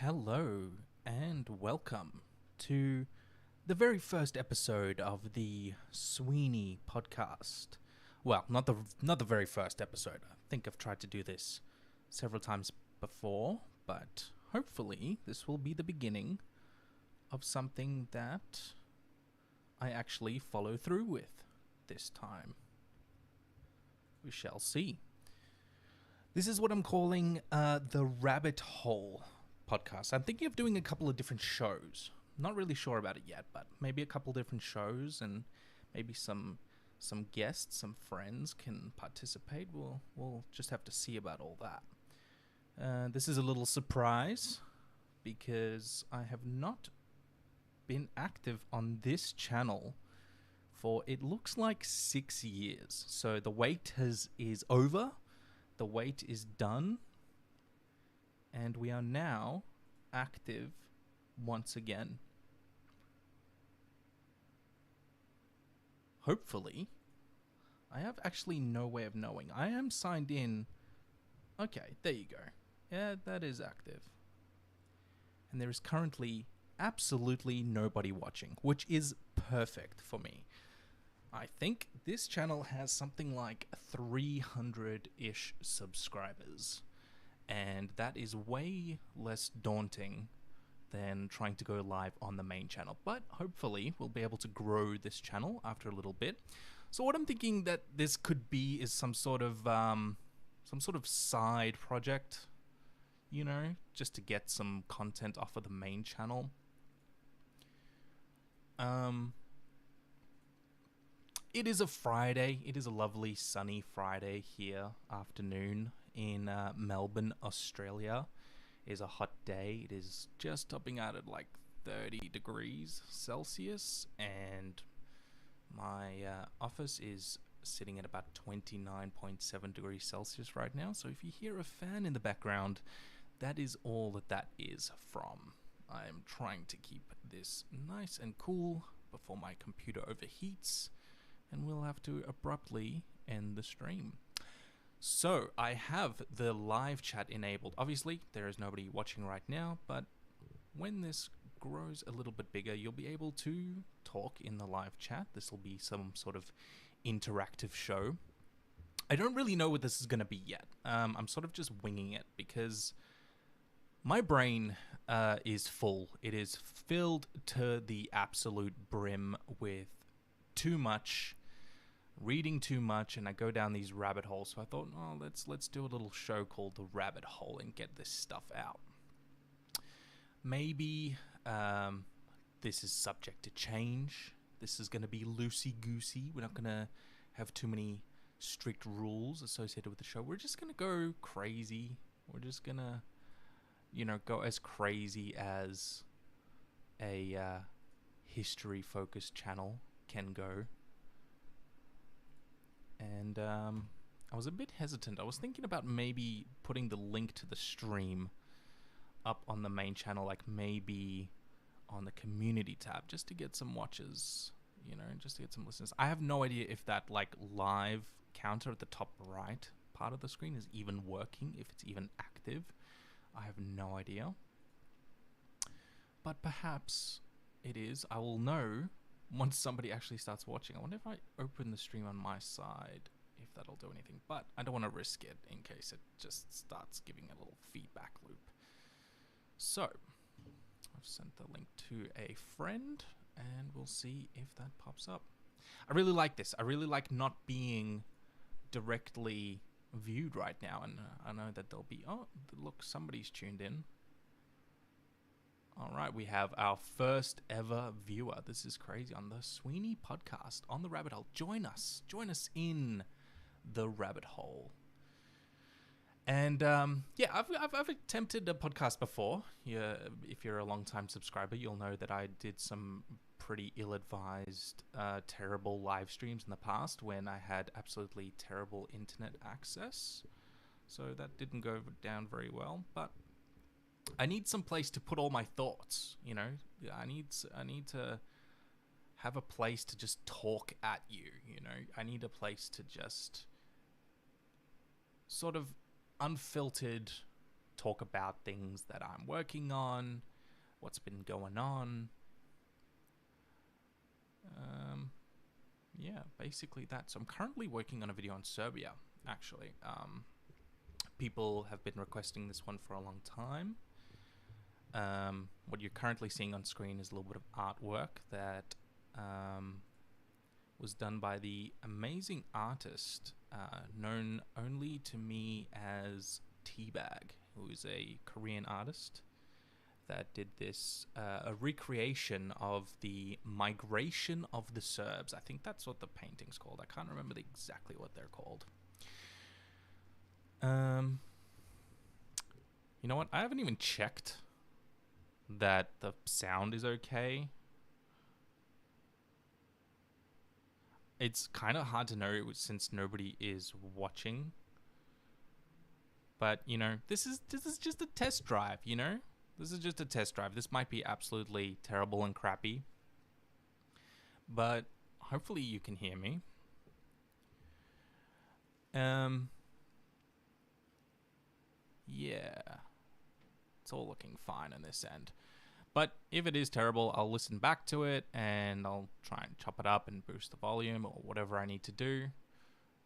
Hello and welcome to the very first episode of the Sweeney podcast. Well, not the very first episode. I think I've tried to do this several times before, but hopefully this will be the beginning of something that I actually follow through with this time. We shall see. This is what I'm calling the Rabbit Hole podcast. I'm thinking of doing a couple of different shows. Not really sure about it yet, but maybe a couple different shows and maybe some guests, some friends can participate. We'll just have to see about all that. This is a little surprise because I have not been active on this channel for it looks like 6 years. So the wait is over. The wait is done. And we are now active once again. Hopefully. I have actually no way of knowing. I am signed in. Okay, there you go. Yeah, that is active. And there is currently absolutely nobody watching, which is perfect for me. I think this channel has something like 300-ish subscribers. And that is way less daunting than trying to go live on the main channel. But hopefully we'll be able to grow this channel after a little bit. So what I'm thinking that this could be is some sort of side project, you know, just to get some content off of the main channel. It is a Friday. It is a lovely sunny Friday here afternoon in Melbourne, Australia. It is a hot day. It is just topping out at like 30 degrees Celsius, and my office is sitting at about 29.7 degrees Celsius right now. So if you hear a fan in the background, that is all that is from. I'm trying to keep this nice and cool before my computer overheats, and we'll have to abruptly end the stream. So, I have the live chat enabled. Obviously, there is nobody watching right now, but when this grows a little bit bigger, you'll be able to talk in the live chat. This will be some sort of interactive show. I don't really know what this is going to be yet. I'm sort of just winging it because my brain is full. It is filled to the absolute brim with too much, reading too much, and I go down these rabbit holes. So I thought, oh, let's do a little show called The Rabbit Hole and get this stuff out. Maybe this is subject to change. This is going to be loosey-goosey. We're not going to have too many strict rules associated with the show. We're just going to go crazy. We're just going to, go as crazy as a history-focused channel can go. And I was a bit hesitant. I was thinking about maybe putting the link to the stream up on the main channel, like maybe on the community tab, just to get some watches, just to get some listeners. I have no idea if that like live counter at the top right part of the screen is even working, if it's even active. I have no idea. But perhaps it is. I will know once somebody actually starts watching. I wonder if I open the stream on my side, if that'll do anything. But I don't want to risk it in case it just starts giving a little feedback loop. So, I've sent the link to a friend, and we'll see if that pops up. I really like this. I really like not being directly viewed right now. And I know that there'll be... Oh, look, somebody's tuned in. All right, we have our first ever viewer. This is crazy, on the Sweeney podcast, on the Rabbit Hole. Join us in the Rabbit Hole. And yeah, I've attempted a podcast before. Yeah, if you're a long-time subscriber, you'll know that I did some pretty ill-advised, terrible live streams in the past when I had absolutely terrible internet access. So that didn't go down very well, but I need some place to put all my thoughts, I need to have a place to just talk at you, I need a place to just sort of unfiltered talk about things that I'm working on, what's been going on. Yeah, basically that. So I'm currently working on a video on Serbia, actually. People have been requesting this one for a long time. What you're currently seeing on screen is a little bit of artwork that was done by the amazing artist known only to me as Teabag, who is a Korean artist that did this a recreation of the migration of the Serbs. I think that's what the painting's called. I can't remember exactly what they're called. You know what? I haven't even checked that the sound is okay. It's kind of hard to know since nobody is watching. But, you know, this is just a test drive, you know? This is just a test drive. This might be absolutely terrible and crappy. But hopefully you can hear me. Yeah. It's all looking fine on this end. But if it is terrible, I'll listen back to it and I'll try and chop it up and boost the volume or whatever I need to do.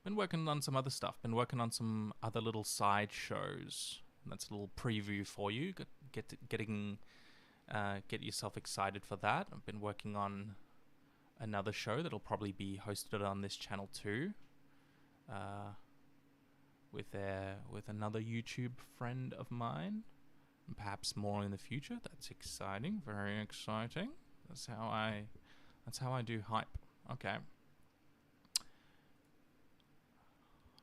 Been working on some other stuff. Been working on some other little side shows. That's a little preview for you. Get yourself excited for that. I've been working on another show that'll probably be hosted on this channel too. With another YouTube friend of mine. And perhaps more in the future. That's exciting. Very exciting. That's how I do hype. Okay.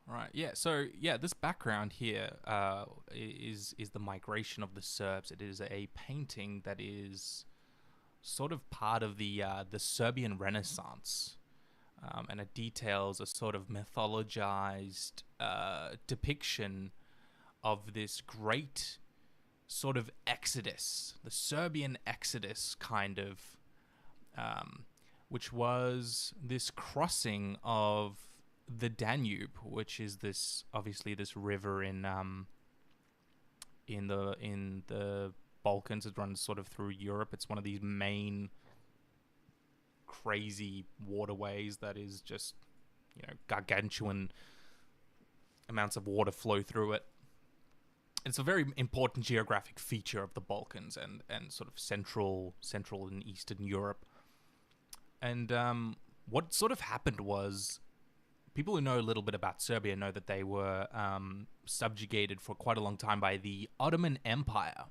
Right. Yeah. So yeah, this background here is the migration of the Serbs. It is a painting that is sort of part of the Serbian Renaissance, and it details a sort of mythologized depiction of this great sort of exodus, the Serbian exodus, kind of, which was this crossing of the Danube, which is this river in the Balkans. It runs sort of through Europe. It's one of these main crazy waterways that is just, you know, gargantuan amounts of water flow through it. It's a very important geographic feature of the Balkans and sort of central and Eastern Europe. And what sort of happened was, people who know a little bit about Serbia know that they were subjugated for quite a long time by the Ottoman Empire.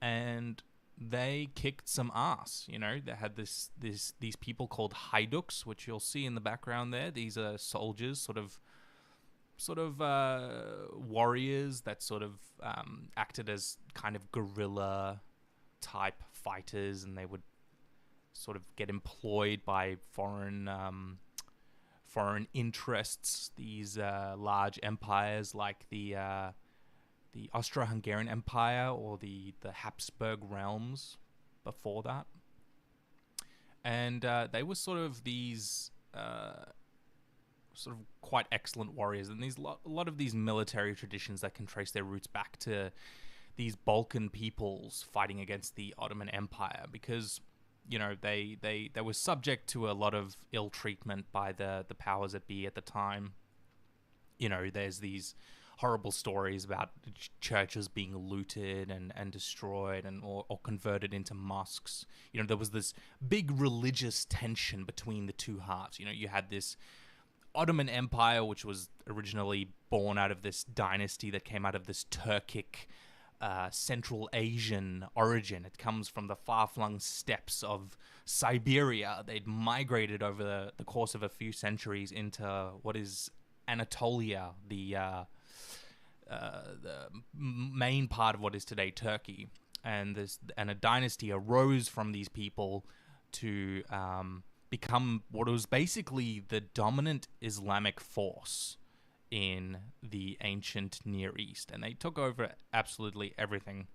And they kicked some ass, you know. They had these people called Haiduks, which you'll see in the background there. These are soldiers, sort of warriors that sort of acted as kind of guerrilla type fighters, and they would sort of get employed by foreign interests. These large empires like the Austro-Hungarian Empire or the Habsburg realms before that, and they were sort of these sort of quite excellent warriors, and a lot of these military traditions that can trace their roots back to these Balkan peoples fighting against the Ottoman Empire, because, you know, they were subject to a lot of ill treatment by the powers that be at the time. You know, there's these horrible stories about churches being looted and destroyed or converted into mosques. You know, there was this big religious tension between the two halves. You know, you had this Ottoman Empire, which was originally born out of this dynasty that came out of this Turkic Central Asian origin. It comes from the far-flung steppes of Siberia. They'd migrated over the course of a few centuries into what is Anatolia, the main part of what is today Turkey. And a dynasty arose from these people to become what was basically the dominant Islamic force in the ancient Near East, and they took over absolutely everything.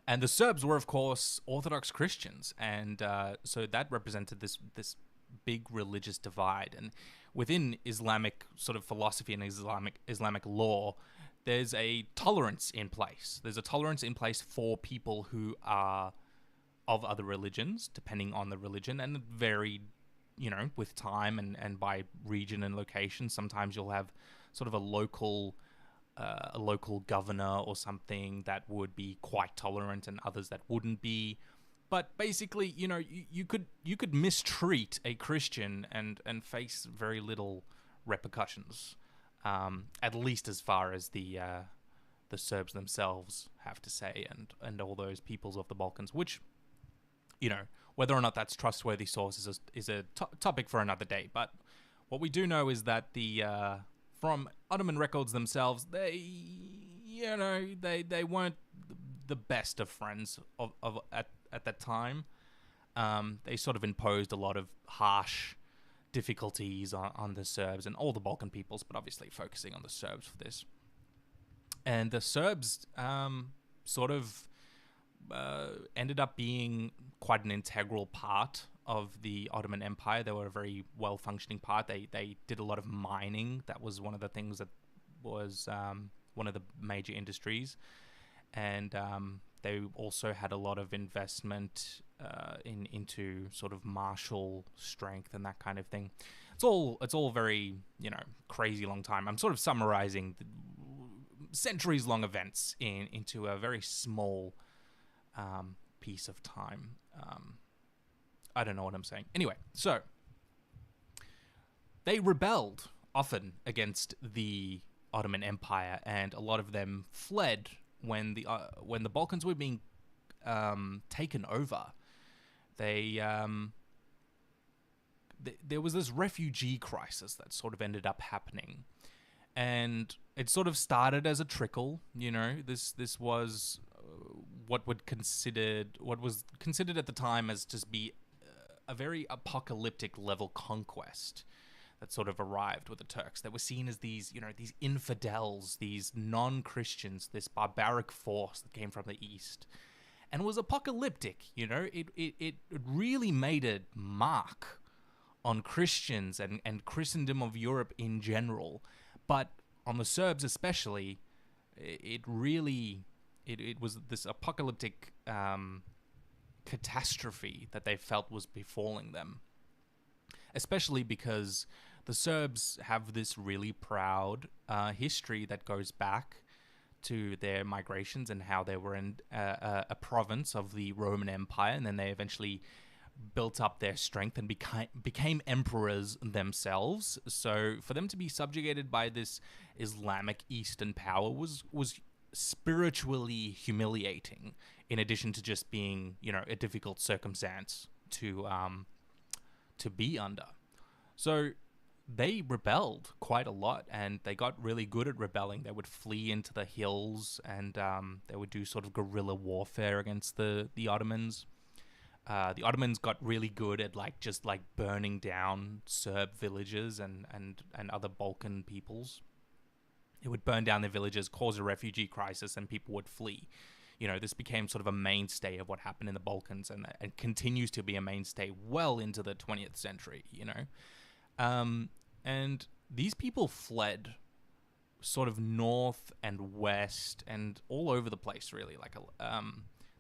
And the Serbs were, of course, Orthodox Christians, and so that represented this big religious divide. And within Islamic sort of philosophy and Islamic law, there's a tolerance in place. There's a tolerance in place for people who are of other religions, depending on the religion, and varied, with time and by region and location. Sometimes you'll have sort of a local governor or something that would be quite tolerant, and others that wouldn't be. But basically, you could mistreat a Christian and face very little repercussions, at least as far as the Serbs themselves have to say, and all those peoples of the Balkans, which, whether or not that's trustworthy sources is a topic for another day. But what we do know is that from Ottoman records themselves, they weren't the best of friends at that time. They sort of imposed a lot of harsh difficulties on the Serbs and all the Balkan peoples, but obviously focusing on the Serbs for this. And the Serbs sort of ended up being quite an integral part of the Ottoman Empire. They were a very well-functioning part. They did a lot of mining. That was one of the things that was one of the major industries. And they also had a lot of investment into sort of martial strength and that kind of thing. It's all very, crazy long time. I'm sort of summarizing the centuries-long events into a very small piece of time. I don't know what I'm saying. Anyway, so they rebelled often against the Ottoman Empire, and a lot of them fled when the Balkans were being taken over. There was this refugee crisis that sort of ended up happening, and it sort of started as a trickle. This was what was considered at the time as just be a very apocalyptic level conquest that sort of arrived with the Turks. They were seen as these infidels, these non-Christians, this barbaric force that came from the east, and was apocalyptic. It really made a mark on Christians and Christendom of Europe in general, but on the Serbs especially, it was this apocalyptic catastrophe that they felt was befalling them. Especially because the Serbs have this really proud history that goes back to their migrations and how they were in a province of the Roman Empire, and then they eventually built up their strength and became emperors themselves. So for them to be subjugated by this Islamic Eastern power was spiritually humiliating, in addition to just being, a difficult circumstance to be under. So they rebelled quite a lot, and they got really good at rebelling. They would flee into the hills, and they would do sort of guerrilla warfare against the Ottomans. The Ottomans got really good at just burning down Serb villages and other Balkan peoples. It would burn down their villages, cause a refugee crisis, and people would flee. This became sort of a mainstay of what happened in the Balkans, and continues to be a mainstay well into the 20th century, And these people fled sort of north and west and all over the place, really.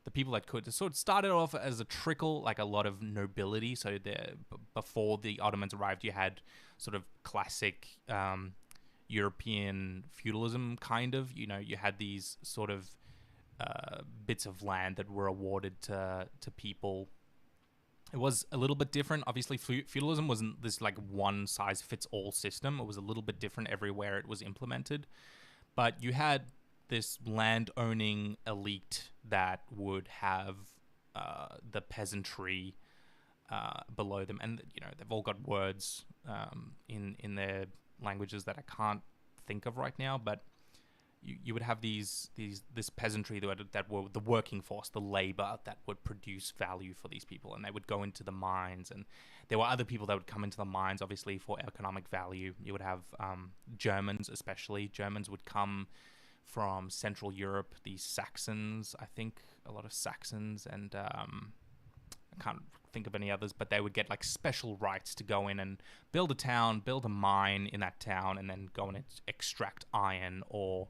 The people that could sort of started off as a trickle, like a lot of nobility. So before the Ottomans arrived, you had sort of classic European feudalism, kind of. You had these sort of bits of land that were awarded to people. It was a little bit different. Obviously, feudalism wasn't this one-size-fits-all system. It was a little bit different everywhere it was implemented. But you had this land-owning elite that would have the peasantry below them. And, they've all got words in their languages that I can't think of right now, but you would have this peasantry that were the working force, the labor that would produce value for these people, and they would go into the mines, and there were other people that would come into the mines, obviously, for economic value. You would have Germans, especially. Germans would come from Central Europe, these Saxons, I think, a lot of Saxons, and I can't think of any others, but they would get like special rights to go in and build a town, build a mine in that town, and then go and extract iron or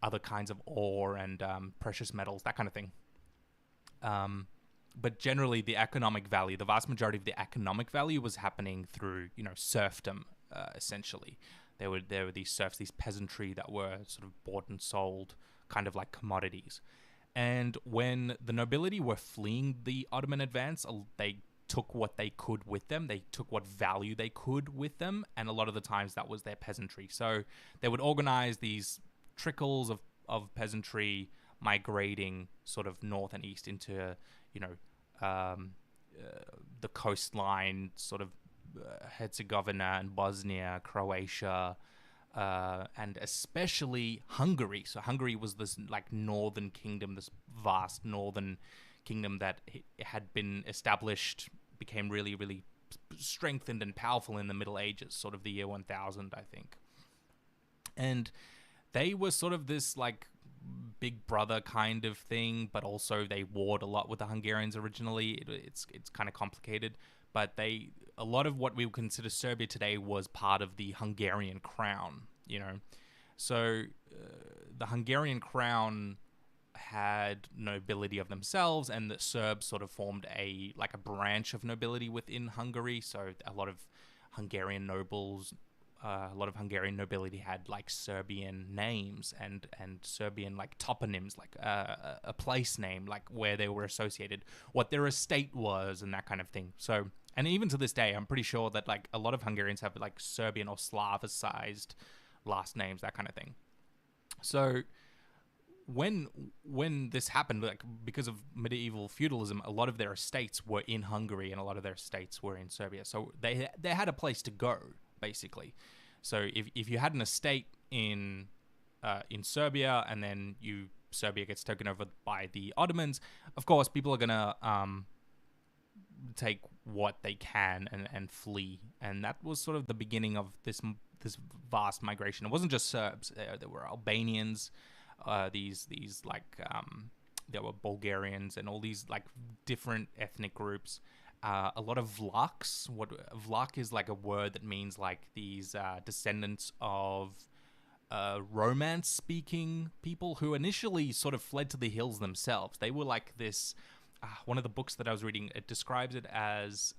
other kinds of ore and precious metals, that kind of thing. But generally, the economic value, the vast majority of the economic value was happening through, serfdom, essentially. There were these serfs, these peasantry that were sort of bought and sold, kind of like commodities. And when the nobility were fleeing the Ottoman advance, they took what they could with them. They took what value they could with them, and a lot of the times that was their peasantry. So they would organize these trickles of peasantry migrating sort of north and east into, the coastline, sort of Herzegovina and Bosnia, Croatia, and especially Hungary. So Hungary was this like northern kingdom, this vast northern kingdom that had been established, became really, really strengthened and powerful in the Middle Ages, sort of the year 1000, I think. And they were sort of this like big brother kind of thing, but also they warred a lot with the Hungarians originally. It's kind of complicated, but a lot of what we would consider Serbia today was part of the Hungarian crown, So the Hungarian crown had nobility of themselves, and the Serbs sort of formed a branch of nobility within Hungary. So a lot of Hungarian nobles, a lot of Hungarian nobility had like Serbian names and Serbian like toponyms, like a place name, like where they were associated, what their estate was, and that kind of thing. So, and even to this day, I'm pretty sure that like a lot of Hungarians have like Serbian or Slavicized last names, that kind of thing. So when this happened, like because of medieval feudalism, a lot of their estates were in Hungary and a lot of their estates were in Serbia. So they had a place to go, basically. So if you had an estate in Serbia and then Serbia gets taken over by the Ottomans, of course people are gonna take what they can and flee, and that was sort of the beginning of this vast migration. It wasn't just Serbs; there were Albanians, these like there were Bulgarians and all these like different ethnic groups. A lot of Vlachs. Vlach is like a word that means like these descendants of Romance-speaking people who initially sort of fled to the hills themselves. They were like this. One of the books that I was reading, it describes it as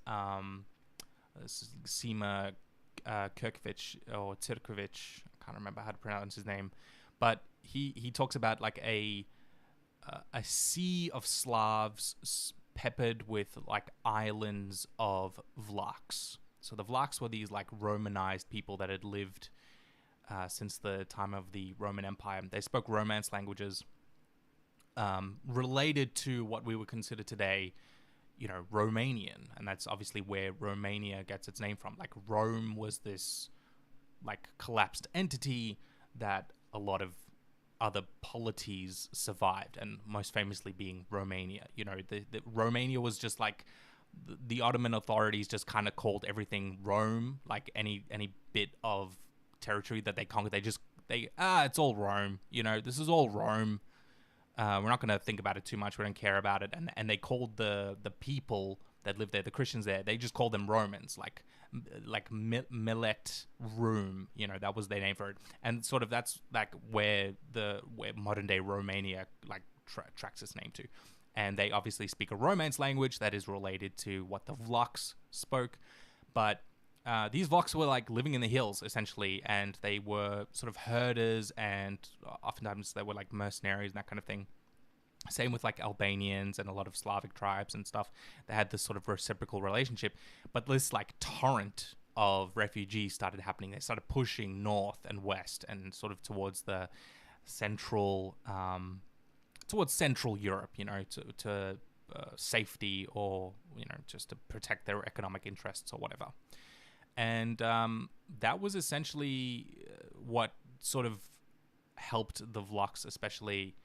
Sima Kirkovic or Cirkovic. I can't remember how to pronounce his name, but he talks about like a sea of Slavs peppered with like islands of Vlachs. So the Vlachs were these like Romanized people that had lived since the time of the Roman Empire. They spoke Romance languages related to what we would consider today, Romanian, and that's obviously where Romania gets its name from. Like Rome was this like collapsed entity that a lot of other polities survived, and most famously being Romania. The Romania was just like the Ottoman authorities just kind of called everything Rome, like any bit of territory that they conquered. It's all Rome. This is all Rome. We're not going to think about it too much. We don't care about it. And they called the people that lived there, the Christians there, they just called them Romans, like Millet Room. That was their name for it. And sort of that's like where modern day Romania like tracks its name to. And they obviously speak a Romance language that is related to what the Vlachs spoke. But these Vlachs were like living in the hills essentially, and they were sort of herders, and oftentimes they were like mercenaries and that kind of thing. Same with like Albanians and a lot of Slavic tribes and stuff. They had this sort of reciprocal relationship, but this like torrent of refugees started happening. They started pushing north and west and sort of towards the central Europe, to safety, or just to protect their economic interests or whatever. And that was essentially what sort of helped the Vlachs especially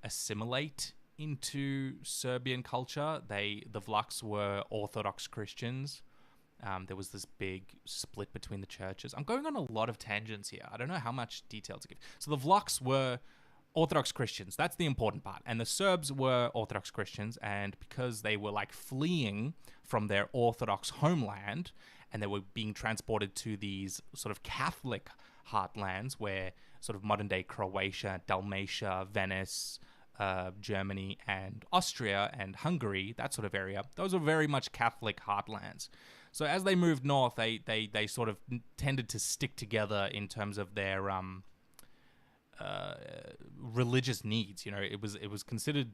assimilate into Serbian culture. The Vlachs were Orthodox Christians. There was this big split between the churches. I'm going on a lot of tangents here. I don't know how much detail to give. So the Vlachs were Orthodox Christians. That's the important part. And the Serbs were Orthodox Christians, and because they were like fleeing from their Orthodox homeland and they were being transported to these sort of Catholic heartlands where sort of modern day Croatia, Dalmatia, Venice, Germany, and Austria and Hungary, that sort of area, those were very much Catholic heartlands. So as they moved north, they sort of tended to stick together in terms of their religious needs. You know, it was considered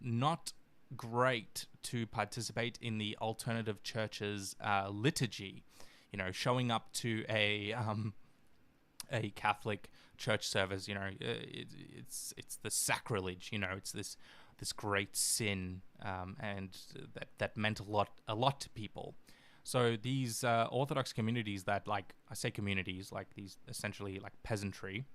not great to participate in the alternative church's liturgy. You know, showing up to a Catholic church service. You know, it's the sacrilege. You know, it's this great sin, and that meant a lot to people. So these Orthodox communities that, like, I say communities, like these essentially like peasantry,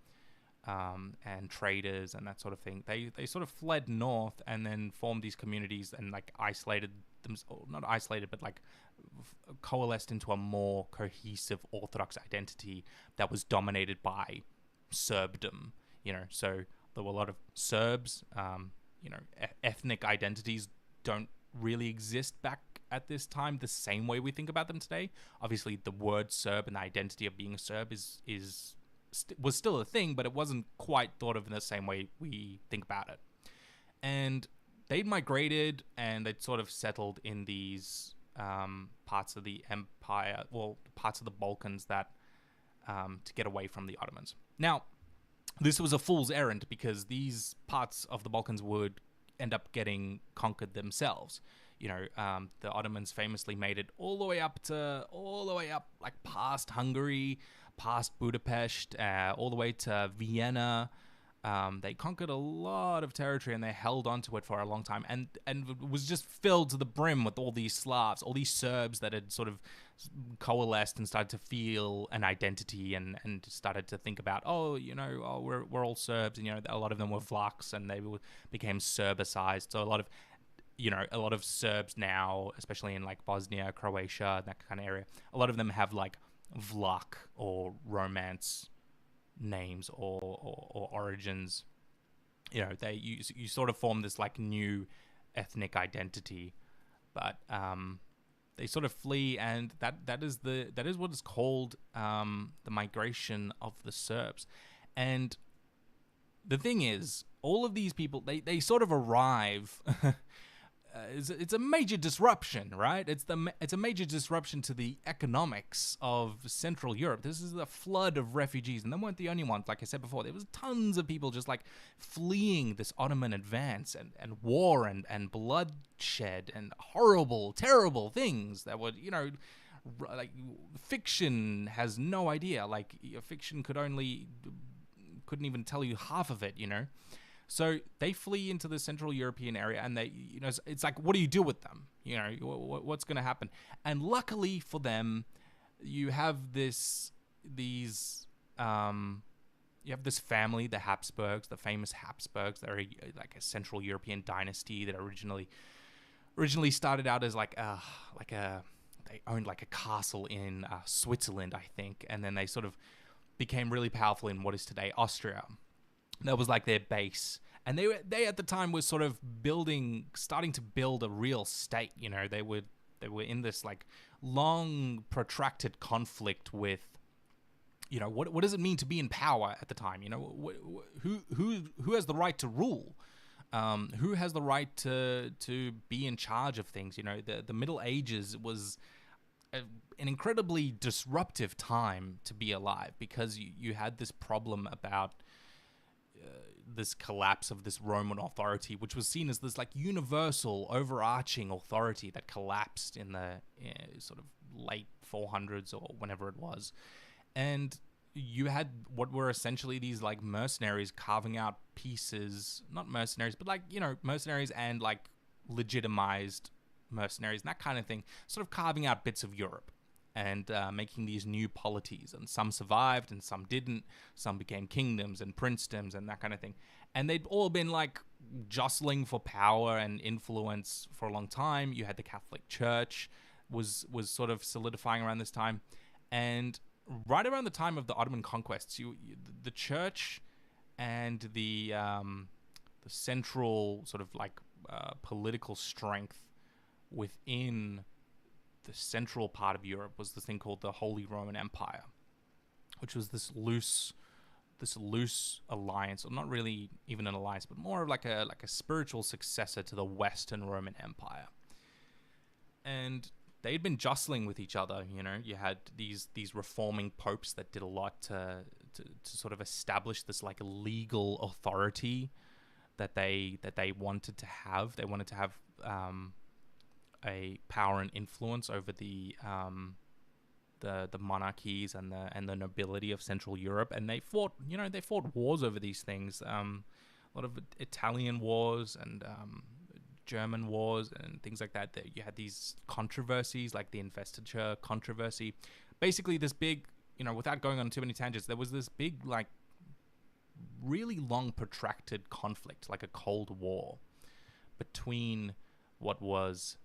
and traders and that sort of thing, they sort of fled north and then formed these communities and like isolated them, not isolated, but like coalesced into a more cohesive Orthodox identity that was dominated by Serbdom. You know, so there were a lot of Serbs. You know, ethnic identities don't really exist back at this time the same way we think about them today. Obviously, the word Serb and the identity of being a Serb was still a thing, but it wasn't quite thought of in the same way we think about it. And they'd migrated and they'd sort of settled in these parts of the empire, well, parts of the Balkans that to get away from the Ottomans. Now, this was a fool's errand because these parts of the Balkans would end up getting conquered themselves. You know, the Ottomans famously made it all the way up like past Hungary, past Budapest, all the way to Vienna. They conquered a lot of territory and they held onto it for a long time, and it was just filled to the brim with all these Slavs, all these Serbs that had sort of coalesced and started to feel an identity and started to think about, we're all Serbs, and you know, a lot of them were Vlachs and they became Serbicized. So a lot of Serbs now, especially in like Bosnia, Croatia, that kind of area, a lot of them have like Vlach or Romance names or origins. You know, you sort of form this like new ethnic identity, but they sort of flee, and that is what is called the migration of the Serbs. And the thing is, all of these people, they sort of arrive. It's a major disruption, right? It's a major disruption to the economics of Central Europe. This is a flood of refugees, and they weren't the only ones. Like I said before, there was tons of people just like fleeing this Ottoman advance and war and bloodshed and horrible, terrible things that were, you know, like fiction has no idea. Like fiction couldn't even tell you half of it, you know. So they flee into the Central European area, and they, you know, it's like, what do you do with them? You know, what's going to happen? And luckily for them, you have this family, the Habsburgs, the famous Habsburgs. They're like a Central European dynasty that originally started out as they owned like a castle in Switzerland, I think, and then they sort of became really powerful in what is today Austria. That was like their base, and they at the time was sort of starting to build a real state. You know, they were in this like long protracted conflict with, you know, what does it mean to be in power at the time? You know, who has the right to rule? Who has the right to be in charge of things? You know, the Middle Ages was an incredibly disruptive time to be alive, because you had this problem about this collapse of this Roman authority, which was seen as this like universal overarching authority that collapsed in the sort of late 400s or whenever it was. And you had what were essentially these like mercenaries carving out pieces, not mercenaries, but like, you know, mercenaries and like legitimized mercenaries and that kind of thing, sort of carving out bits of Europe and making these new polities. And some survived and some didn't. Some became kingdoms and princedoms and that kind of thing. And they'd all been like jostling for power and influence for a long time. You had the Catholic Church was sort of solidifying around this time. And right around the time of the Ottoman conquests, the church and the central sort of like political strength within the central part of Europe was this thing called the Holy Roman Empire, which was this loose alliance, or not really even an alliance, but more of like a spiritual successor to the Western Roman Empire. And they'd been jostling with each other. You know, you had these reforming popes that did a lot to sort of establish this like legal authority that they wanted to have. They wanted to have a power and influence over the monarchies and the nobility of Central Europe, and they fought wars over these things. A lot of Italian wars and German wars and things like that. You had these controversies like the investiture controversy. Basically, this big, without going on too many tangents, there was this big, like, really long protracted conflict, like a Cold War, between what was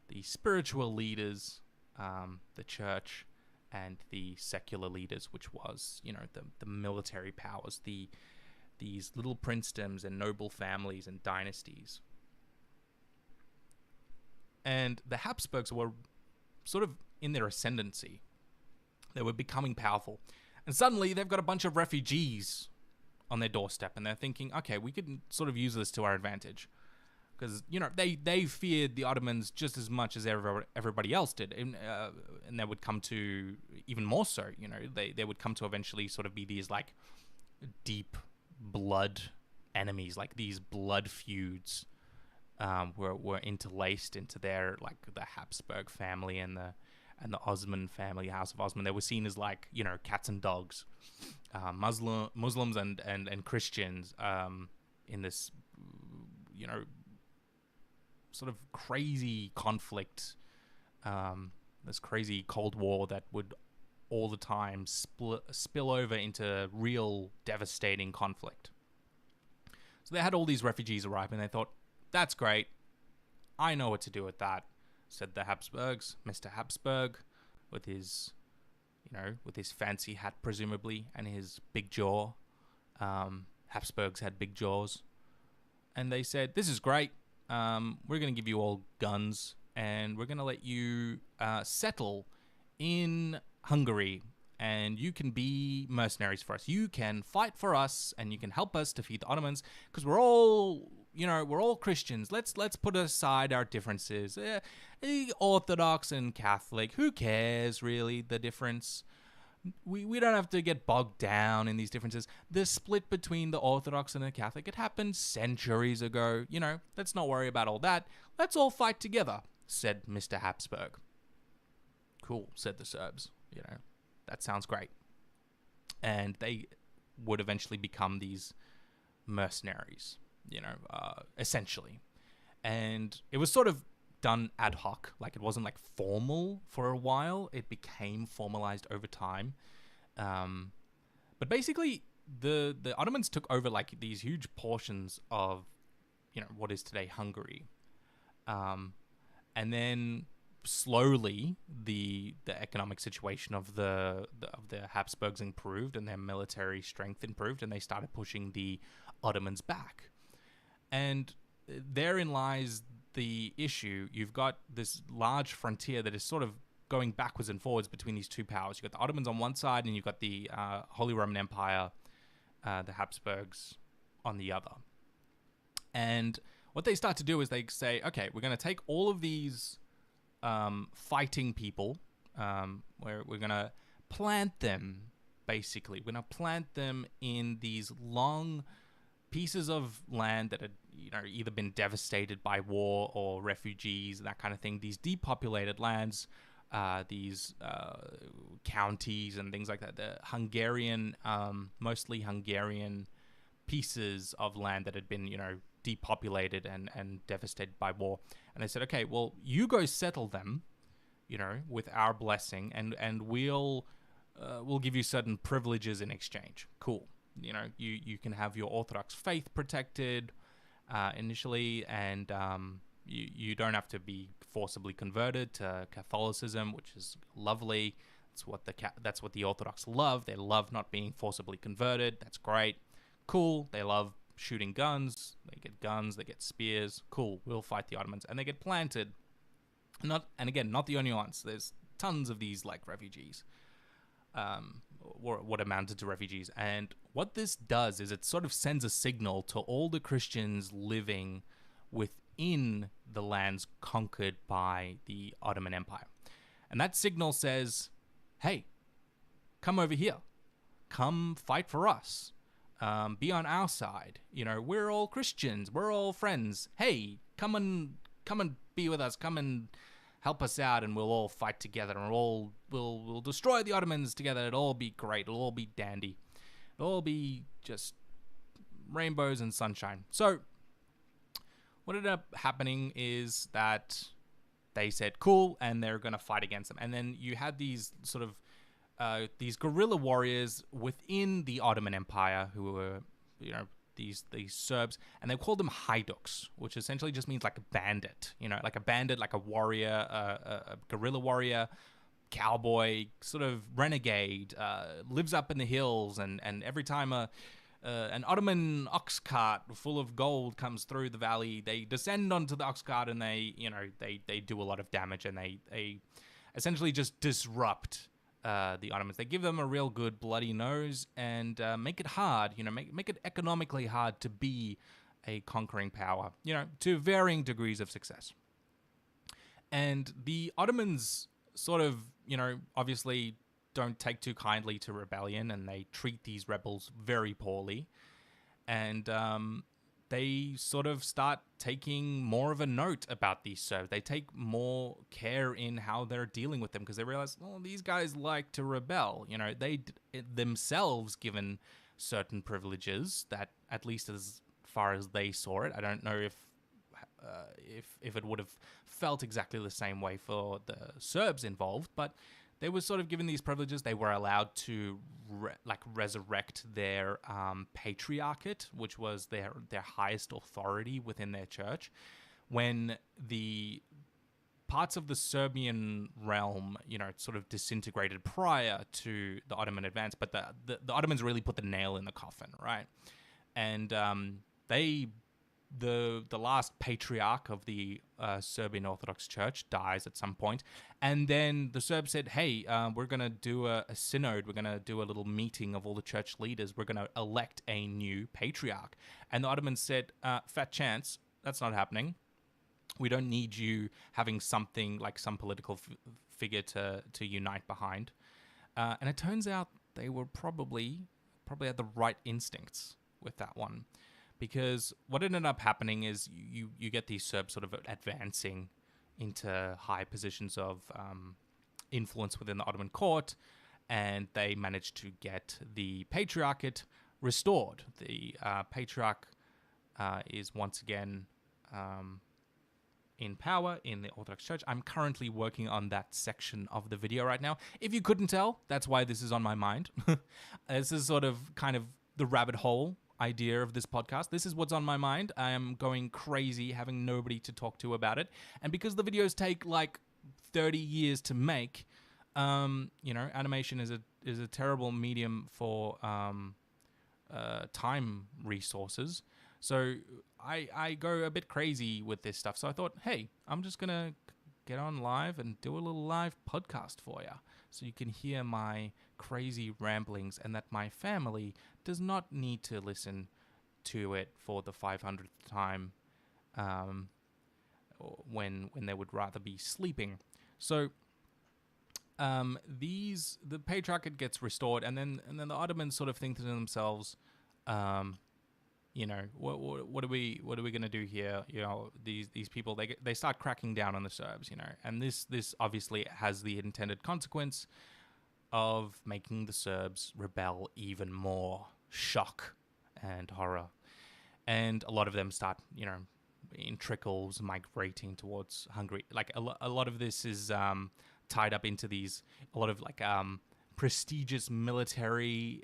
the spiritual leaders, the church, and the secular leaders, which was, the military powers, these little princedoms and noble families and dynasties. And the Habsburgs were sort of in their ascendancy. They were becoming powerful. And suddenly they've got a bunch of refugees on their doorstep, and they're thinking, okay, we could sort of use this to our advantage. Because, they feared the Ottomans just as much as everybody else did. And they would come to, even more so, they would come to eventually sort of be these, like, deep blood enemies, like these blood feuds were interlaced into their, like, the Habsburg family and the Osman family, House of Osman. They were seen as, like, cats and dogs. Muslims and Christians in this, sort of crazy conflict, this crazy Cold War that would all the time spill over into real devastating conflict. So they had all these refugees arrive, and they thought, that's great. I know what to do with that, said the Habsburgs. Mr. Habsburg, with his fancy hat, presumably, and his big jaw. Habsburgs had big jaws. And they said, this is great. We're going to give you all guns, and we're going to let you settle in Hungary, and you can be mercenaries for us. You can fight for us, and you can help us defeat the Ottomans, because we're all Christians. Let's put aside our differences. Orthodox and Catholic, who cares, really, the difference? We don't have to get bogged down in these differences. The split between the Orthodox and the Catholic, it happened centuries ago. Let's not worry about all that. Let's all fight together, said Mr. Habsburg. Cool, said the Serbs. That sounds great. And they would eventually become these mercenaries, essentially. And it was sort of done ad hoc, like it wasn't like formal for a while. It became formalized over time. But basically the Ottomans took over like these huge portions of, what is today Hungary. And then slowly the economic situation of the Habsburgs improved, and their military strength improved, and they started pushing the Ottomans back. And therein lies the issue. You've got this large frontier that is sort of going backwards and forwards between these two powers. You've got the Ottomans on one side, and you've got the Holy Roman Empire, the Habsburgs, on the other. And what they start to do is they say, okay, we're going to take all of these fighting people, we're going to plant them, basically. We're going to plant them in these long pieces of land that had either been devastated by war or refugees, that kind of thing. These depopulated lands, these counties and things like that. The Hungarian, mostly Hungarian pieces of land that had been, depopulated and devastated by war. And they said, okay, well, you go settle them, with our blessing, and we'll give you certain privileges in exchange. Cool. You can have your Orthodox faith protected initially, and you don't have to be forcibly converted to Catholicism, which is lovely. That's what the Orthodox love. They love not being forcibly converted. That's great. cool. They love shooting guns. They get spears. Cool, we'll fight the Ottomans. And they get planted. Not the only ones. There's tons of these like refugees, or what amounted to refugees. And what this does is it sort of sends a signal to all the Christians living within the lands conquered by the Ottoman Empire. And that signal says, hey, come over here. Come fight for us. Be on our side. We're all Christians. We're all friends. Hey, come and be with us. Come and help us out, and we'll all fight together, and we'll destroy the Ottomans together. It'll all be great. It'll all be dandy. It'll all be just rainbows and sunshine. So what ended up happening is that they said cool, and they're going to fight against them. And then you had these sort of these guerrilla warriors within the Ottoman Empire who were, these Serbs, and they called them haiduks, which essentially just means like a bandit, like a bandit, like a warrior, a guerrilla warrior, cowboy, sort of renegade, lives up in the hills, and every time an Ottoman ox cart full of gold comes through the valley, they descend onto the ox cart and they do a lot of damage, and they essentially just disrupt the Ottomans. They give them a real good bloody nose and make it hard, make it economically hard to be a conquering power, to varying degrees of success. And the Ottomans sort of, obviously don't take too kindly to rebellion, and they treat these rebels very poorly. And they sort of start taking more of a note about these Serbs. They take more care in how they're dealing with them, because they realize, well, these guys like to rebel. They themselves given certain privileges that, at least as far as they saw it, I don't know if it would have felt exactly the same way for the Serbs involved, but they were sort of given these privileges. They were allowed to resurrect their patriarchate, which was their highest authority within their church. When the parts of the Serbian realm, sort of disintegrated prior to the Ottoman advance, but the Ottomans really put the nail in the coffin, right? And the last patriarch of the Serbian Orthodox Church dies at some point, and then the Serbs said, hey, we're going to do a synod, we're going to do a little meeting of all the church leaders, we're going to elect a new patriarch. And the Ottomans said, fat chance, that's not happening. We don't need you having something like some political figure to unite behind. And it turns out they were probably had the right instincts with that one. Because what ended up happening is you get these Serbs sort of advancing into high positions of influence within the Ottoman court, and they managed to get the patriarchate restored. The patriarch is once again in power in the Orthodox Church. I'm currently working on that section of the video right now. If you couldn't tell, that's why this is on my mind. This is sort of kind of the rabbit hole idea of this podcast. This is what's on my mind. I am going crazy having nobody to talk to about it. And because the videos take like 30 years to make, animation is a terrible medium for time resources. So I go a bit crazy with this stuff. So I thought, hey, I'm just going to get on live and do a little live podcast for you, so you can hear my crazy ramblings, and that my family does not need to listen to it for the 500th time when they would rather be sleeping. So the patriarchate gets restored, and then the Ottomans sort of think to themselves, what are we going to do here? These people, they start cracking down on the Serbs, and this obviously has the intended consequence of making the Serbs rebel even more. Shock and horror. And a lot of them start, in trickles migrating towards Hungary. Like a lot of this is tied up into a lot of prestigious military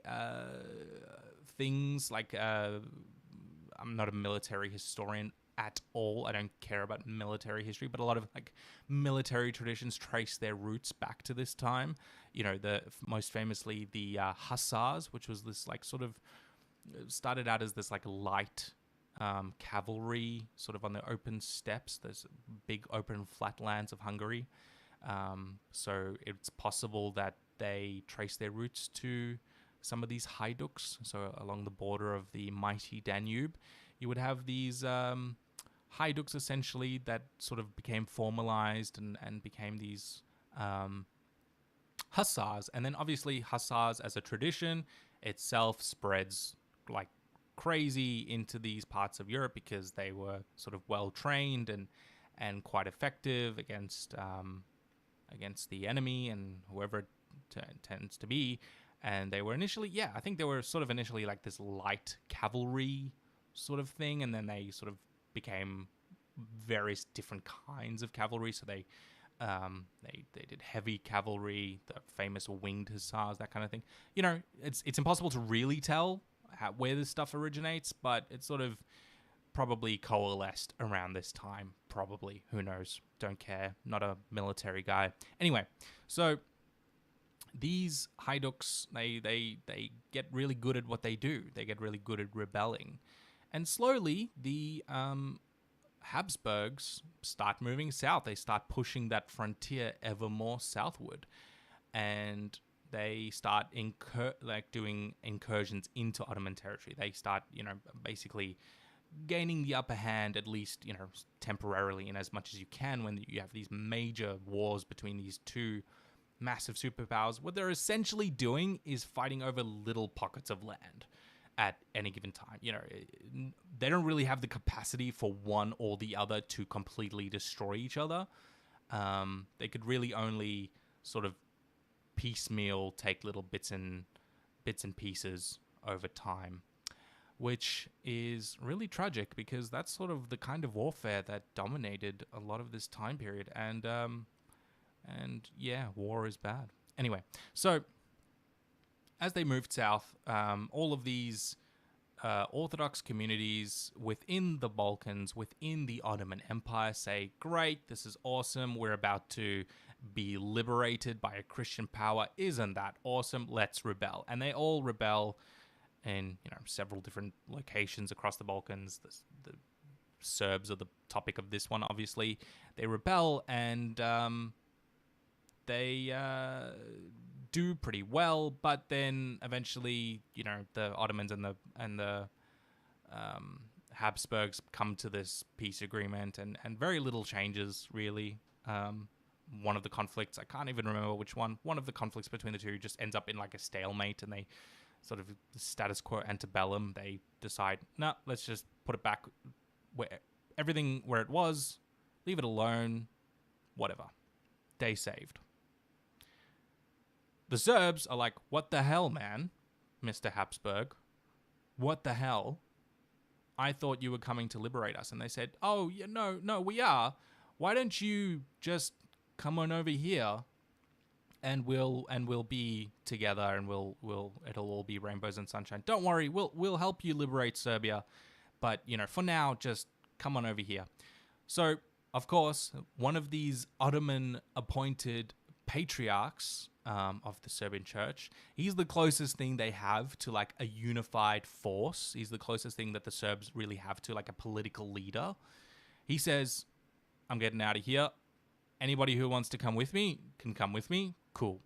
things. Like I'm not a military historian at all. I don't care about military history, but a lot of military traditions trace their roots back to this time. Most famously the Hussars, which was this sort of started out as this like light cavalry, sort of on the open steppes. There's big open flatlands of Hungary. So it's possible that they trace their roots to some of these haiduks. So along the border of the mighty Danube, you would have these haiduks essentially that sort of became formalized and became these hussars. And then obviously hussars as a tradition itself spreads like crazy into these parts of Europe because they were sort of well trained and quite effective against the enemy and whoever it tends to be. And they were initially, I think they were sort of initially like this light cavalry sort of thing, and then they sort of became various different kinds of cavalry. So they did heavy cavalry, the famous winged hussars, that kind of thing. You know, it's impossible to really tell where this stuff originates, but it's sort of probably coalesced around this time. Probably, who knows? Don't care. Not a military guy. Anyway, so these haiduks, they get really good at what they do. They get really good at rebelling, and slowly the Habsburgs start moving south. They start pushing that frontier ever more southward, and they start doing incursions into Ottoman territory. They start, basically gaining the upper hand, at least, temporarily, in as much as you can when you have these major wars between these two massive superpowers. What they're essentially doing is fighting over little pockets of land at any given time. They don't really have the capacity for one or the other to completely destroy each other. They could really only sort of piecemeal take little bits and pieces over time, which is really tragic because that's sort of the kind of warfare that dominated a lot of this time period. And war is bad. Anyway, so as they moved south, all of these Orthodox communities within the Balkans, within the Ottoman Empire, say, great, this is awesome. We're about to be liberated by a Christian power. Isn't that awesome? Let's rebel. And they all rebel in several different locations across the Balkans. The Serbs are the topic of this one, obviously. They rebel, and they do pretty well, but then eventually, the Ottomans and the Habsburgs come to this peace agreement, and very little changes, really. One of the conflicts, I can't even remember which one of the conflicts between the two just ends up in like a stalemate, and they sort of status quo antebellum. They decide, no, let's just put it back where everything where it was, leave it alone, whatever. Day saved. The Serbs are like, what the hell, man, Mr. Habsburg? What the hell? I thought you were coming to liberate us. And they said, oh, yeah, no, we are. Why don't you just come on over here and we'll be together, and it'll all be rainbows and sunshine. Don't worry, we'll help you liberate Serbia. But, for now, just come on over here. So, of course, one of these Ottoman appointed patriarchs of the Serbian church, he's the closest thing they have to like a unified force. He's the closest thing that the Serbs really have to like a political leader. He says, I'm getting out of here. Anybody who wants to come with me can come with me. Cool.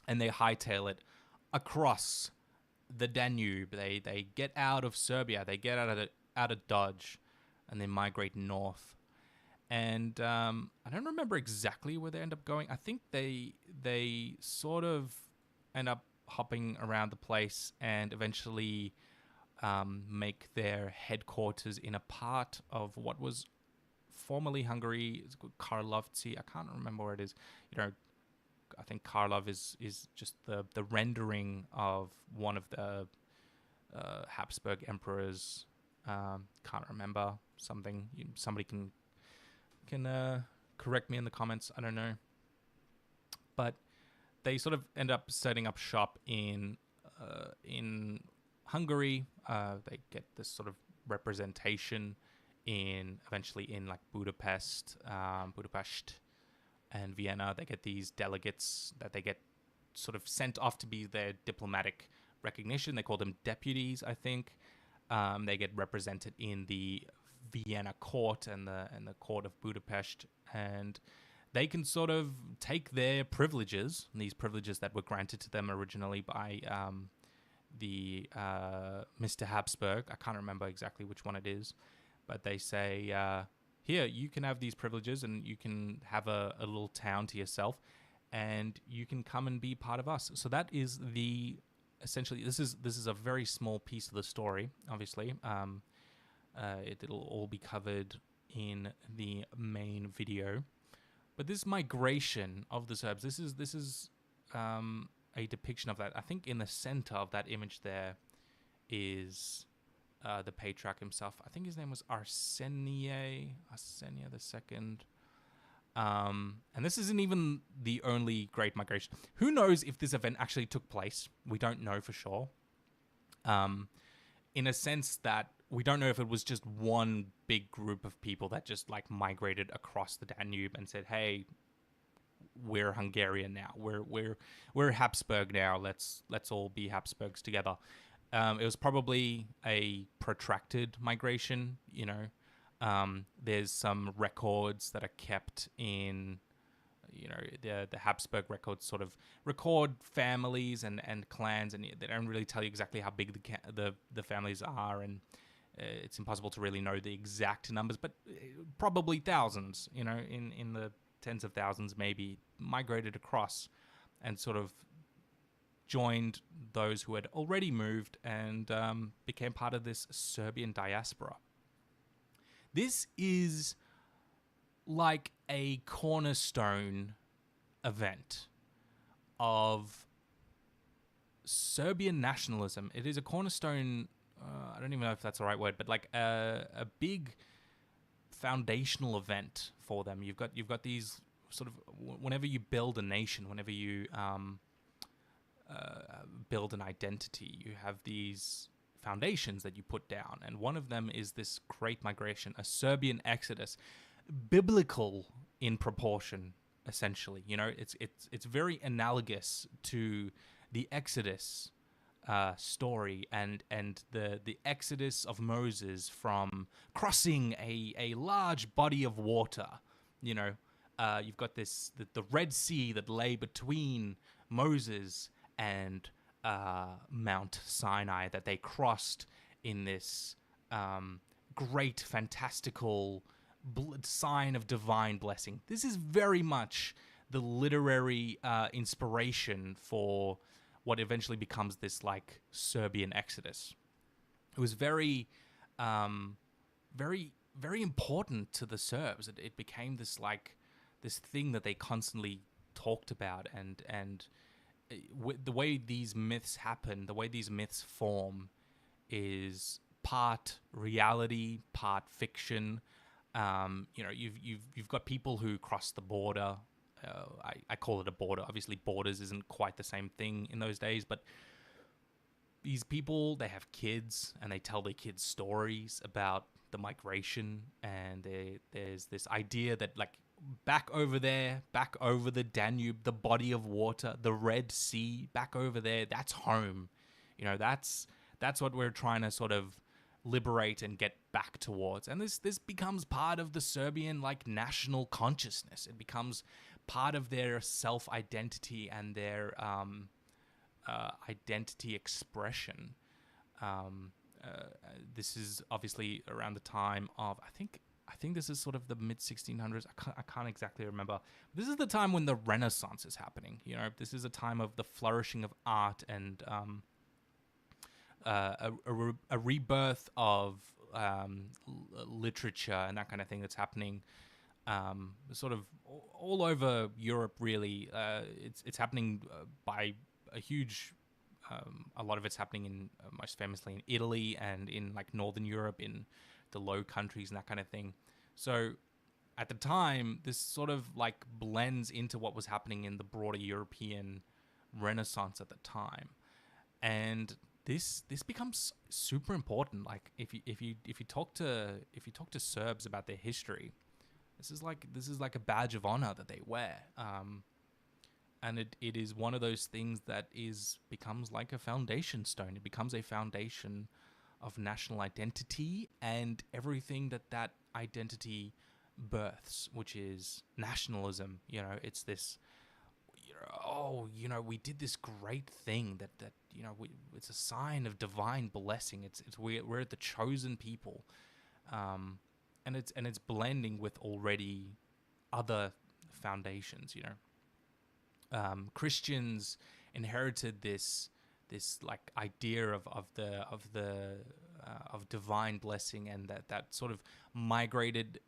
And they hightail it across the Danube. They get out of Serbia. They get out of Dodge, and they migrate north. And I don't remember exactly where they end up going. I think they sort of end up hopping around the place and eventually make their headquarters in a part of what was formerly Hungary. It's called Karlovci. I can't remember where it is. I think Karlov is just the rendering of one of the Habsburg emperors. Can't remember something. Somebody can correct me in the comments. I don't know. But they sort of end up setting up shop in Hungary. They get this sort of representation eventually in like Budapest, and Vienna. They get these delegates that they get sort of sent off to be their diplomatic recognition. They call them deputies, I think. They get represented in the Vienna court and the court of Budapest, and they can sort of take their privileges, these privileges that were granted to them originally by the Mr. Habsburg. I can't remember exactly which one it is, but they say, here, you can have these privileges and you can have a little town to yourself, and you can come and be part of us. So that is essentially, this is a very small piece of the story, obviously. It'll all be covered in the main video. But this migration of the Serbs, this is a depiction of that. I think in the center of that image there is the patriarch himself. I think his name was Arsenia II. And this isn't even the only Great Migration. Who knows if this event actually took place? We don't know for sure. In a sense that we don't know if it was just one big group of people that just like migrated across the Danube and said, "Hey, we're Hungarian now. We're Habsburg now. Let's all be Habsburgs together." It was probably a protracted migration. There's some records that are kept in, the Habsburg records sort of record families and clans, and they don't really tell you exactly how big the families are, and it's impossible to really know the exact numbers, but probably thousands, in the tens of thousands maybe, migrated across and sort of joined those who had already moved and became part of this Serbian diaspora. This is like a cornerstone event of Serbian nationalism. It is a cornerstone, I don't even know if that's the right word, but like a big foundational event for them. You've got these sort of, whenever you build a nation, whenever you build an identity, you have these foundations that you put down, and one of them is this great migration, a Serbian exodus, biblical in proportion, essentially. It's very analogous to the Exodus story and the exodus of Moses from crossing a large body of water. You've got the Red Sea that lay between Moses and Mount Sinai that they crossed in this great, fantastical sign of divine blessing. This is very much the literary inspiration for what eventually becomes this like Serbian exodus. It was very, very, very important to the Serbs. It became this thing that they constantly talked about, and the way these myths happen, the way these myths form, is part reality, part fiction. You've got people who cross the border. I call it a border. Obviously, borders isn't quite the same thing in those days, but these people, they have kids, and they tell their kids stories about the migration, and there's this idea that like back over there, back over the Danube, the body of water, the Red Sea, back over there, that's home. That's what we're trying to sort of liberate and get back towards. And this becomes part of the Serbian like national consciousness. It becomes part of their self-identity and their identity expression. This is obviously around the time of, I think this is sort of the mid 1600s. I can't exactly remember. This is the time when the Renaissance is happening. This is a time of the flourishing of art and a rebirth of literature and that kind of thing that's happening sort of all over Europe, really. It's happening by a huge... a lot of it's happening in, most famously in Italy and in like Northern Europe, in the Low Countries and that kind of thing. So at the time, this sort of like blends into what was happening in the broader European Renaissance at the time. And this becomes super important. Like if you talk to Serbs about their history, this is like a badge of honor that they wear. and it is one of those things that becomes like a foundation stone. It becomes a foundation of national identity and everything that identity births, which is nationalism. It's this, we did this great thing that it's a sign of divine blessing. It's we're the chosen people, and it's blending with already other foundations. Christians inherited this like idea of divine blessing, and that sort of migrated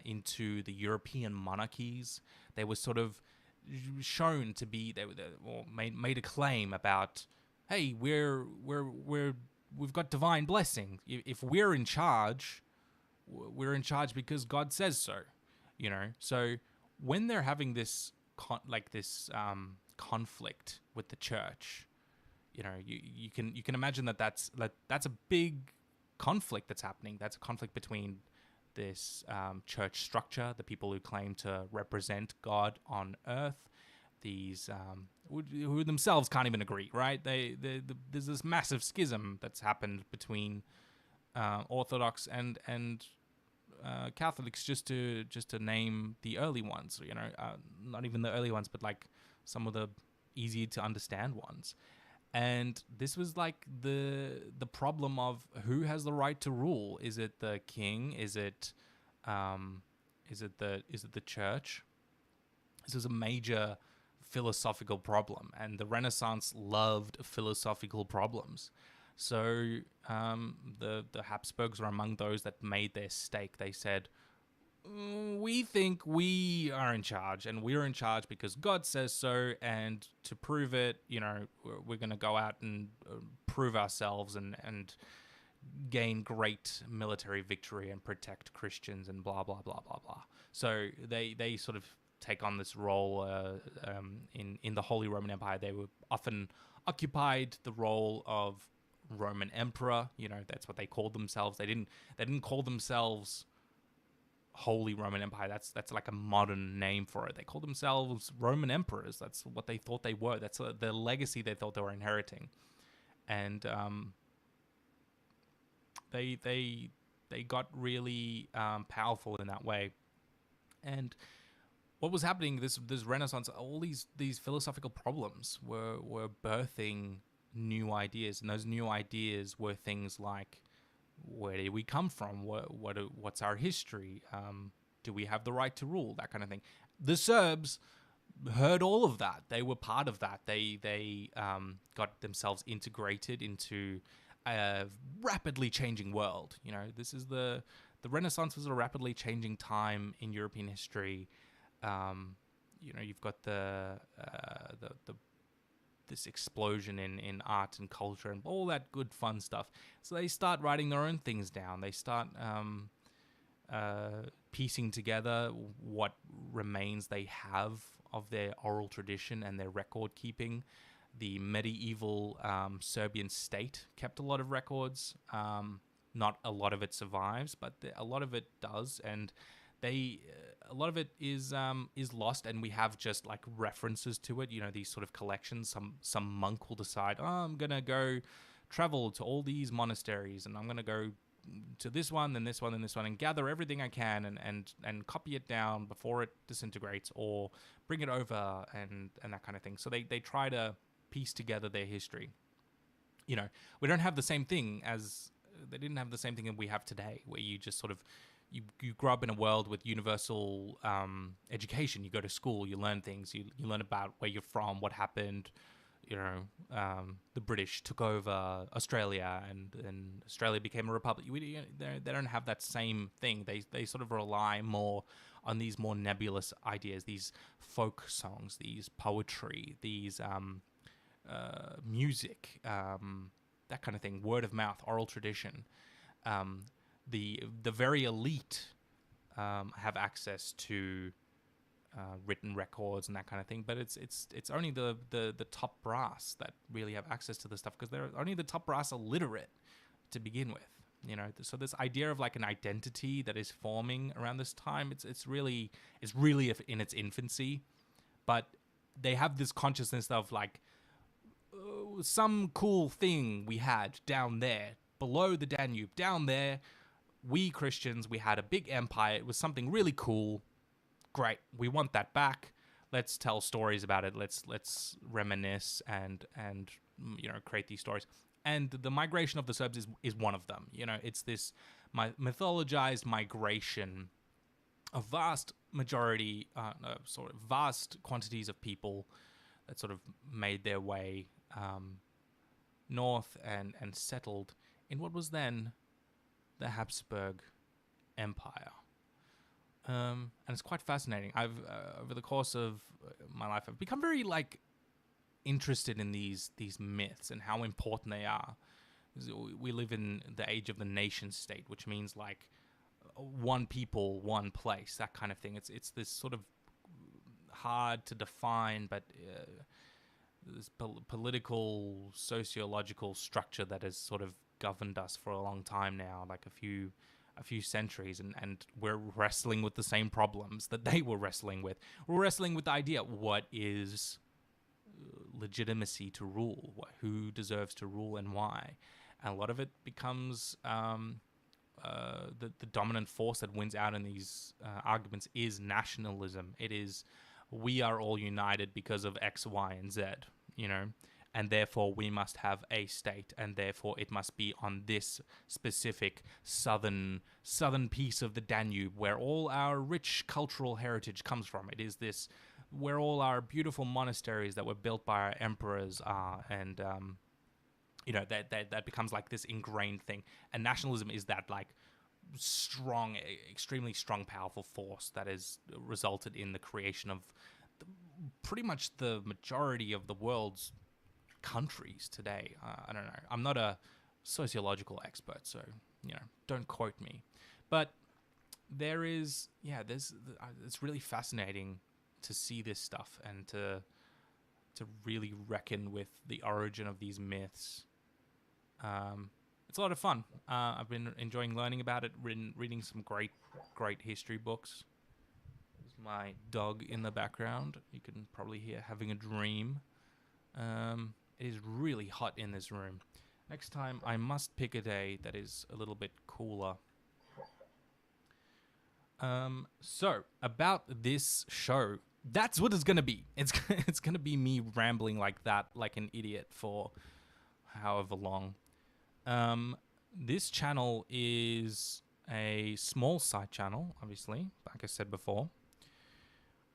into the European monarchies. They were sort of shown to be or made a claim about, hey, we've got divine blessing. If we're in charge, we're in charge because God says so. So when they're having this conflict with the church, you can imagine that's a big conflict that's happening. That's a conflict between this church structure, the people who claim to represent God on earth, these who themselves can't even agree, right? There's this massive schism that's happened between Orthodox and Catholics, just to name the early ones. Not even the early ones, but like some of the easier to understand ones. And this was like the problem of who has the right to rule. Is it the king? Is it the church? This was a major philosophical problem, and the Renaissance loved philosophical problems. So the Habsburgs were among those that made their stake. They said, we think we are in charge, and we're in charge because God says so, and to prove it, we're going to go out and prove ourselves and gain great military victory and protect Christians and blah, blah, blah, blah, blah. So they sort of take on this role in the Holy Roman Empire. They were often occupied the role of Roman emperor. That's what they called themselves. They didn't call themselves Holy Roman Empire. That's like a modern name for it. They called themselves Roman emperors. That's what they thought they were. That's the legacy they thought they were inheriting. And they got really powerful in that way. And what was happening, this Renaissance, all these philosophical problems were birthing new ideas, and those new ideas were things like, where do we come from? What's our history? Do we have the right to rule? That kind of thing. The Serbs heard all of that. They were part of that. They got themselves integrated into a rapidly changing world. This is the Renaissance was a rapidly changing time in European history. You've got this explosion in art and culture and all that good fun stuff. So they start writing their own things down. They start piecing together what remains they have of their oral tradition and their record keeping. The medieval Serbian state kept a lot of records. Not a lot of it survives, but a lot of it does, and a lot of it is lost, and we have just like references to it. These sort of collections. Some monk will decide, I'm gonna go travel to all these monasteries, and I'm gonna go to this one, then this one, then this one, and gather everything I can, and copy it down before it disintegrates, or bring it over, and that kind of thing. So they try to piece together their history. We don't have the same thing as they didn't have the same thing that we have today, where you just sort of you grow up in a world with universal education. You go to school, you learn things, you learn about where you're from, what happened. The British took over Australia, and Australia became a republic. They don't have that same thing. They sort of rely more on these more nebulous ideas, these folk songs, these poetry, these music, that kind of thing, word of mouth, oral tradition. The very elite have access to written records and that kind of thing, but it's only the top brass that really have access to this stuff, because they're only the top brass are literate to begin with. So this idea of like an identity that is forming around this time, it's really in its infancy, but they have this consciousness of like some cool thing we had down there below the Danube. Down there, we Christians, we had a big empire. It was something really cool. Great, we want that back. Let's tell stories about it. Let's reminisce and create these stories. And the migration of the Serbs is one of them. It's this mythologized migration, a vast majority, sort of vast quantities of people that sort of made their way north and settled in what was then the Habsburg Empire. And it's quite fascinating. I've over the course of my life, I've become very interested in these myths and how important they are. We live in the age of the nation state, which means one people, one place, that kind of thing. It's this sort of hard to define, but this political, sociological structure that has sort of governed us for a long time now, like a few centuries, and we're wrestling with the same problems that they were wrestling with. We're wrestling with the idea, what is legitimacy to rule? Who deserves to rule and why? And a lot of it becomes the dominant force that wins out in these arguments is nationalism. It is, we are all united because of X, Y, and Z, and therefore we must have a state, and therefore it must be on this specific southern piece of the Danube where all our rich cultural heritage comes from. It is this where all our beautiful monasteries that were built by our emperors are, and that becomes like this ingrained thing. And nationalism is that strong, extremely strong, powerful force that has resulted in the creation of pretty much the majority of the world's countries today. I don't know. I'm not a sociological expert, so don't quote me. But there's it's really fascinating to see this stuff and to really reckon with the origin of these myths. It's a lot of fun. I've been enjoying learning about it, reading some great history books. There's my dog in the background. You can probably hear having a dream. It is really hot in this room. Next time, I must pick a day that is a little bit cooler. So, about this show, that's what it's going to be. It's going to be me rambling like that, like an idiot for however long. This channel is a small side channel, obviously, like I said before.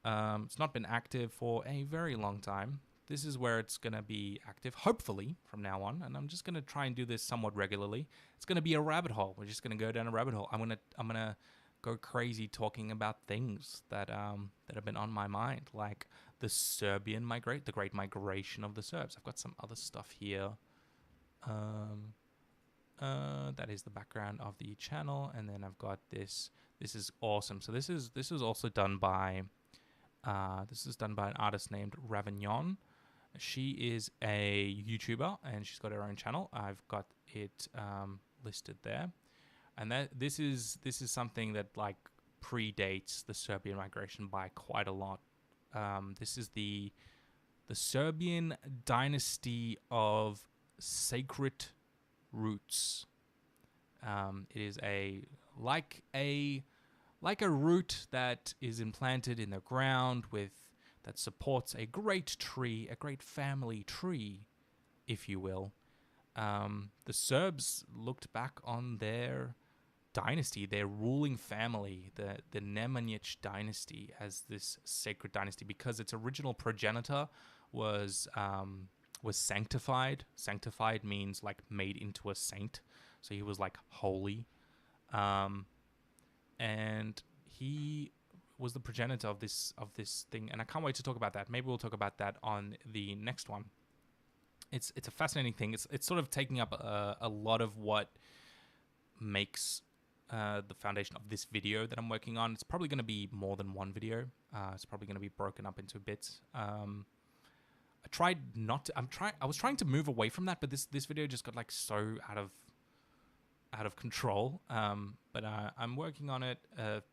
It's not been active for a very long time. This is where it's going to be active, hopefully, from now on. And I'm just going to try and do this somewhat regularly. It's going to be a rabbit hole. We're just going to go down a rabbit hole. I'm going to go crazy talking about things that have been on my mind, like the great migration of the Serbs. I've got some other stuff here. That is the background of the channel, and then I've got this. This is awesome. So this is also done by an artist named Ravignon. She is a YouTuber, and she's got her own channel. I've got it listed there, and this is something that predates the Serbian migration by quite a lot. This is the Serbian dynasty of sacred roots. It is like a root that is implanted in the ground that supports a great tree, a great family tree, if you will. The Serbs looked back on their dynasty, their ruling family, the Nemanjić dynasty, as this sacred dynasty because its original progenitor was sanctified. Sanctified means made into a saint, so he was holy, and he was the progenitor of this thing, and I can't wait to talk about that. Maybe we'll talk about that on the next one. It's a fascinating thing. It's sort of taking up a lot of what makes the foundation of this video that I'm working on. It's probably going to be more than one video. It's probably going to be broken up into bits. I was trying to move away from that, but this video just got so out of control. But I'm working on it.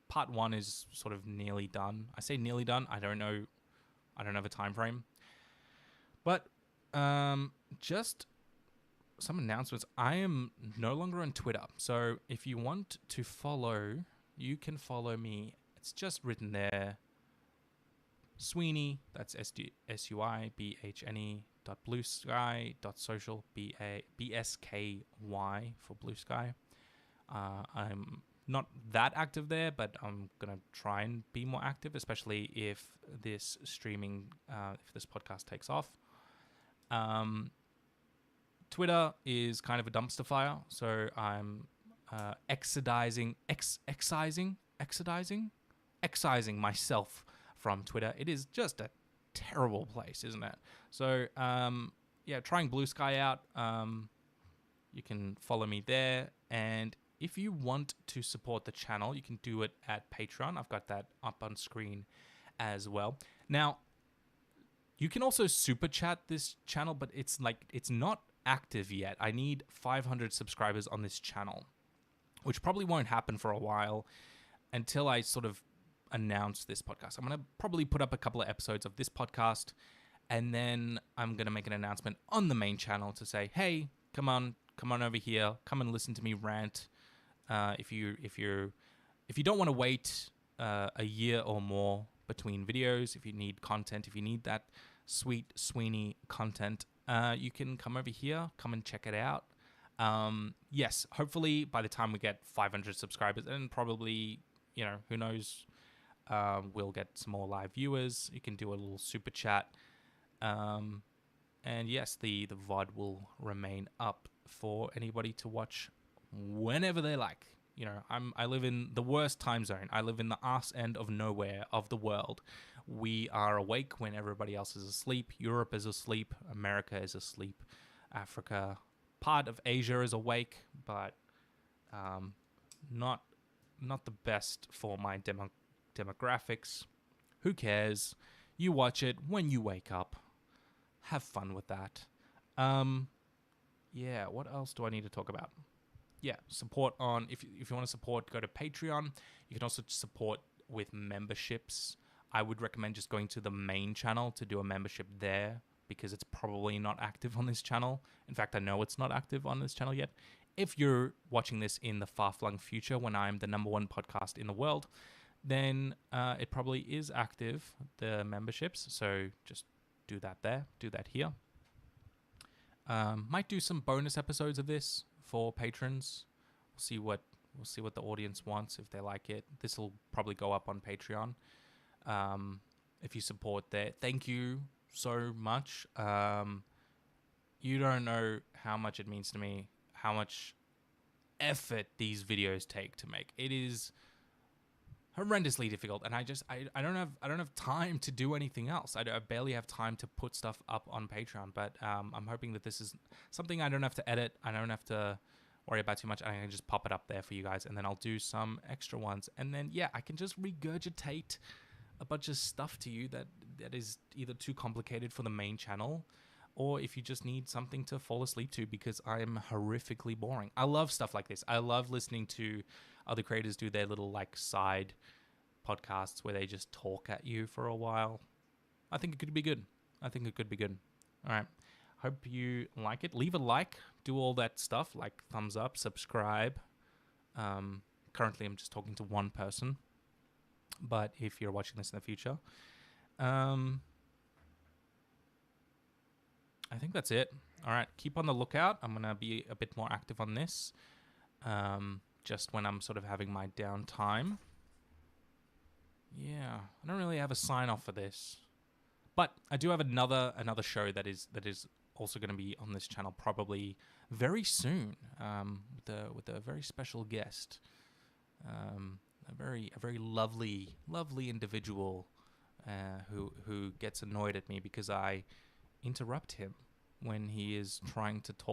Part 1 is sort of nearly done. I say nearly done. I don't know I don't have a time frame. But just some announcements. I am no longer on Twitter. So if you want to follow, you can follow me. It's just written there. Suibhne, that's SUIBHNE .bluesky.social, BSKY for Blue Sky. I'm not that active there, but I'm going to try and be more active, especially if this if this podcast takes off. Twitter is kind of a dumpster fire, so I'm excising myself from Twitter. It is just a terrible place, isn't it? So, trying Blue Sky out. You can follow me there. And if you want to support the channel, you can do it at Patreon. I've got that up on screen as well. Now, you can also super chat this channel, but it's not active yet. I need 500 subscribers on this channel, which probably won't happen for a while until I sort of announce this podcast. I'm going to probably put up a couple of episodes of this podcast, and then I'm going to make an announcement on the main channel to say, hey, come on over here, come and listen to me rant. If you don't want to wait a year or more between videos, if you need content, if you need that sweet Suibhne content, you can come over here, come and check it out. Yes, hopefully by the time we get 500 subscribers, and probably, who knows, we'll get some more live viewers. You can do a little super chat. And yes, the VOD will remain up for anybody to watch whenever they like. I live in the worst time zone. I live in the arse end of nowhere of the world. We are awake when everybody else is asleep. Europe is asleep. America is asleep. Africa, part of Asia is awake, but not the best for my demographics. Who cares? You watch it when you wake up. Have fun with that. What else do I need to talk about? Support on, if you want to support, go to Patreon. You can also support with memberships. I would recommend just going to the main channel to do a membership there, because it's probably not active on this channel. In fact, I know it's not active on this channel yet. If you're watching this in the far-flung future when I'm the #1 podcast in the world, then it probably is active, the memberships. So just do that there, do that here. Might do some bonus episodes of this for patrons. We'll see what the audience wants, if they like it. This will probably go up on Patreon. If you support there, thank you so much. You don't know how much it means to me, how much effort these videos take to make. It is horrendously difficult, and I don't have time to do anything else. I barely have time to put stuff up on Patreon, but I'm hoping that this is something I don't have to edit. I don't have to worry about too much. I can just pop it up there for you guys, and then I'll do some extra ones, and then I can just regurgitate a bunch of stuff to you that is either too complicated for the main channel, or if you just need something to fall asleep to, because I am horrifically boring. I love stuff like this. I love listening to other creators do their little side podcasts where they just talk at you for a while. I think it could be good. All right. Hope you like it. Leave a like. Do all that stuff, like thumbs up, subscribe. Currently, I'm just talking to one person. But if you're watching this in the future, I think that's it. All right. Keep on the lookout. I'm going to be a bit more active on this. Just when I'm sort of having my downtime. I don't really have a sign off for this, but I do have another show that is also going to be on this channel probably very soon, with a very special guest, a very lovely individual who gets annoyed at me because I interrupt him when he is trying to talk.